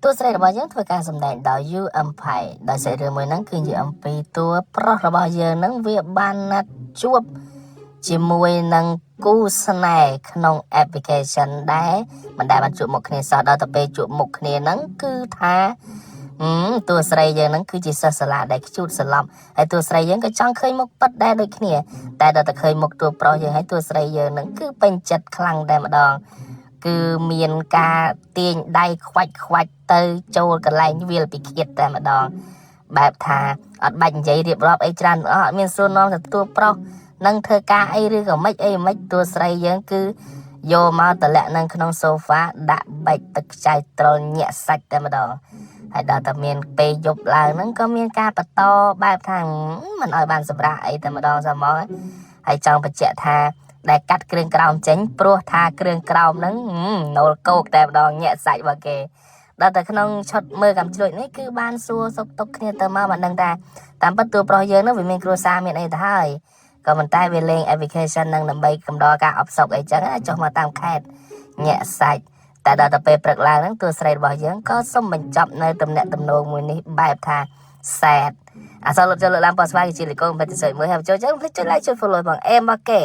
tôi sẽ bao giờ thôi cả sầm đại đào you empire đào sẽ được mới nắngคือ empire ตัวเพราะរបស់យើងនឹងវាបានណាត់ជួបជាមួយនឹងគូស្នេហ៍ក្នុង application ដែរមិនដែលបានជួបមុខគ្នាសោះដល់ទៅពេលជួបមុខគ្នាហ្នឹងគឺថាតួស្រីយើងហ្នឹងគឺជាសិស្សសាលាដែលខ្ជូតសន្លប់ហើយតួស្រីយើងក៏ចង់ឃើញមុខពិតដែរដូចគ្នាតែដល់តែឃើញមុខតួប្រុសយើងហើយតួស្រីយើងហ្នឹងគឺពេញចិត្តខ្លាំងតែម្ដងគឺមានការទាញដៃខ្វាច់ទៅចូលកន្លែងវាលពិឃាតតែម្ដងបែបថាអត់បាច់និយាយរៀបរាប់អីច្រើនអត់មានសួរនាំទៅតួប្រុសនឹងធ្វើការអីឬក៏មិនតួស្រីយើងគឺយកមកតម្លាក់នៅក្នុងសូហ្វាដាក់បាច់ទឹកខ្ចៅត្រលញាក់សាច់តែម្ដងហើយដល់តែមានពេលយប់ឡើងហ្នឹងក៏មានការបន្តបែបថាមិនឲ្យបានសម្រាប់អីតែម្ដងសាមកហើយចង់បញ្ជាក់ថាដែលកាត់គ្រឿងក្រោមចេញព្រោះថាគ្រឿងក្រោមហ្នឹងណូលកោកតែម្ដងញាក់សាច់របស់គេដល់តែក្នុងឈុតមើលកំជ្រួចនេះគឺបានសួរសុខទុក្ខគ្នាទៅមកមិនដឹងថាតាមពិតតួប្រុសយើងហ្នឹងវាមានគ្រួសារមានអីទៅហើយក៏ប៉ុន្តែវាលេង application ហ្នឹងដើម្បីកំដរការអបសុកអីចឹងចុះមកតាមខេត្តញាក់សាច់តែដល់ទៅពេលព្រឹកឡើងហ្នឹងតួស្រីរបស់យើងក៏សុំបញ្ចប់នៅទំនាក់ទំនងមួយនេះបែបថា sad អសលលោកចូលលើកឡើងប៉ស្វាគឺជាលីកូមិនទៅសើចមើលហើយចូលចឹងភ្លេចចុច like ចុច follow បងអេមបាកេ